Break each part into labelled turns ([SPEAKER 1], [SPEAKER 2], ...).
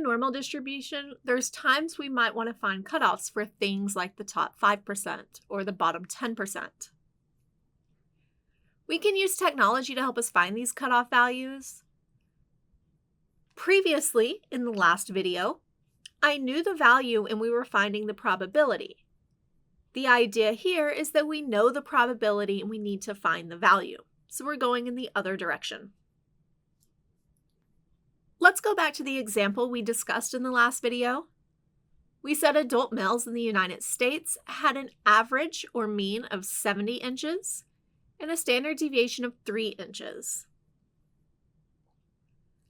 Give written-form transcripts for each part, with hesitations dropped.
[SPEAKER 1] normal distribution, there's times we might want to find cutoffs for things like the top 5% or the bottom 10%. We can use technology to help us find these cutoff values. Previously, in the last video, I knew the value and we were finding the probability. The idea here is that we know the probability and we need to find the value. So we're going in the other direction. Let's go back to the example we discussed in the last video. We said adult males in the United States had an average or mean of 70 inches and a standard deviation of 3 inches.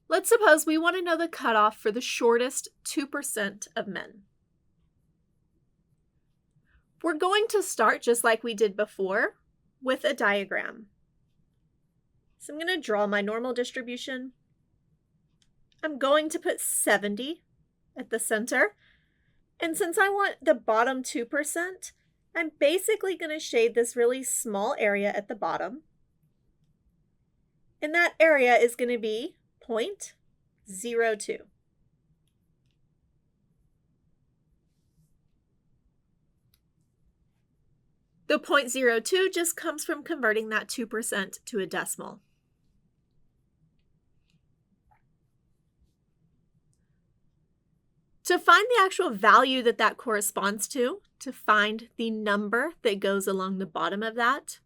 [SPEAKER 1] Let's suppose we want to know the cutoff for the shortest 2% of men. We're going to start just like we did before with a diagram. So I'm going to draw my normal distribution. I'm going to put 70 at the center. And since I want the bottom 2%, I'm basically going to shade this really small area at the bottom. And that area is going to be 0.02. The 0.02 just comes from converting that 2% to a decimal. To find the actual value that corresponds to find the number that goes along the bottom of that,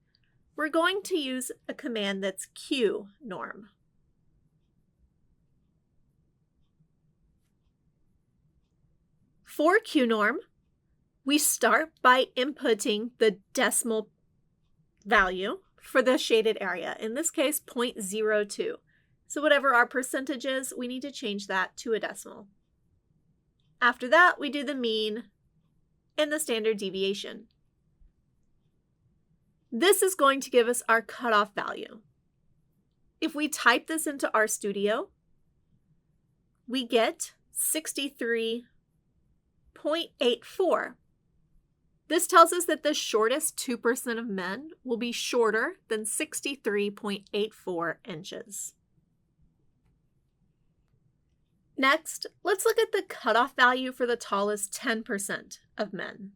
[SPEAKER 1] we're going to use a command that's qnorm. For qnorm, we start by inputting the decimal value for the shaded area, in this case 0.02. So whatever our percentage is, we need to change that to a decimal. After that, we do the mean and the standard deviation. This is going to give us our cutoff value. If we type this into RStudio, we get 63.84. This tells us that the shortest 2% of men will be shorter than 63.84 inches. Next, let's look at the cutoff value for the tallest 10% of men.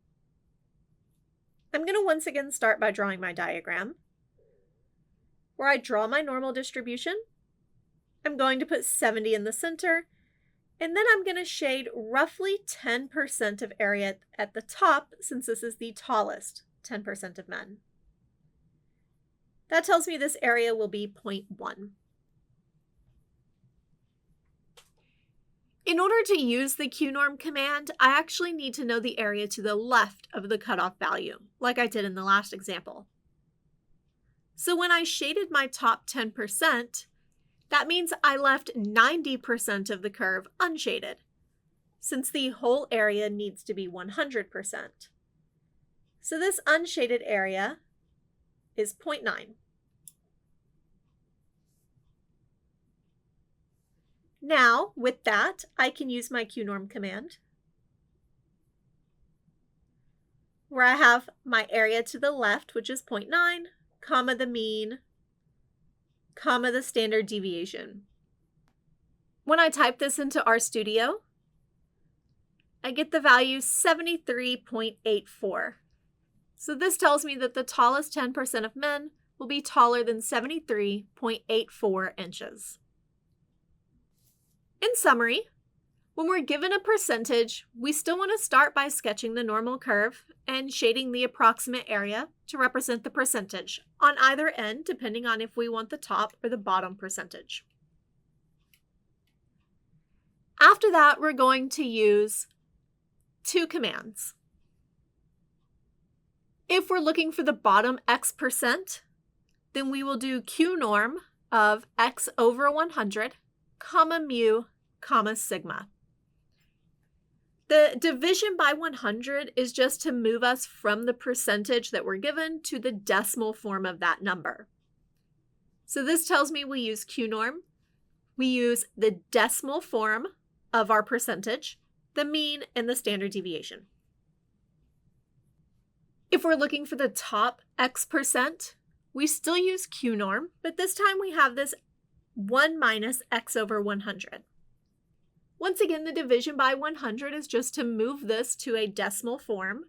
[SPEAKER 1] I'm going to once again start by drawing my diagram. Where I draw my normal distribution, I'm going to put 70 in the center, and then I'm going to shade roughly 10% of area at the top, since this is the tallest 10% of men. That tells me this area will be 0.1. In order to use the qnorm command, I actually need to know the area to the left of the cutoff value, like I did in the last example. So when I shaded my top 10%, that means I left 90% of the curve unshaded, since the whole area needs to be 100%. So this unshaded area is 0.9. Now, with that, I can use my qnorm command, where I have my area to the left, which is 0.9, comma the mean, comma the standard deviation. When I type this into RStudio, I get the value 73.84. So this tells me that the tallest 10% of men will be taller than 73.84 inches. In summary, when we're given a percentage, we still want to start by sketching the normal curve and shading the approximate area to represent the percentage on either end, depending on if we want the top or the bottom percentage. After that, we're going to use two commands. If we're looking for the bottom X%, then we will do qnorm of X over 100, comma mu, comma sigma. The division by 100 is just to move us from the percentage that we're given to the decimal form of that number. So this tells me we use qnorm. We use the decimal form of our percentage, the mean, and the standard deviation. If we're looking for the top X%, we still use qnorm, but this time we have this 1 minus X over 100. Once again, the division by 100 is just to move this to a decimal form.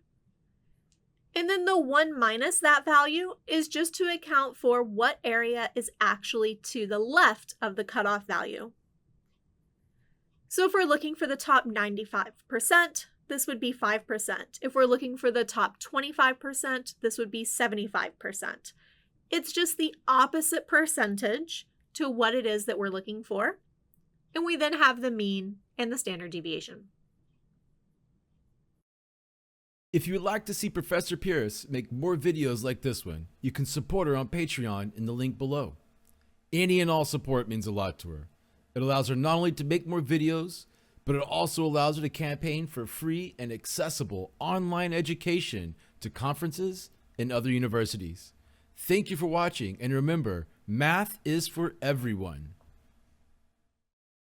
[SPEAKER 1] And then the 1 minus that value is just to account for what area is actually to the left of the cutoff value. So if we're looking for the top 95%, this would be 5%. If we're looking for the top 25%, this would be 75%. It's just the opposite percentage to what it is that we're looking for. And we then have the mean and the standard deviation.
[SPEAKER 2] If you would like to see Professor Pierce make more videos like this one, you can support her on Patreon in the link below. Any and all support means a lot to her. It allows her not only to make more videos, but it also allows her to campaign for free and accessible online education to conferences and other universities. Thank you for watching, and remember, math is for everyone.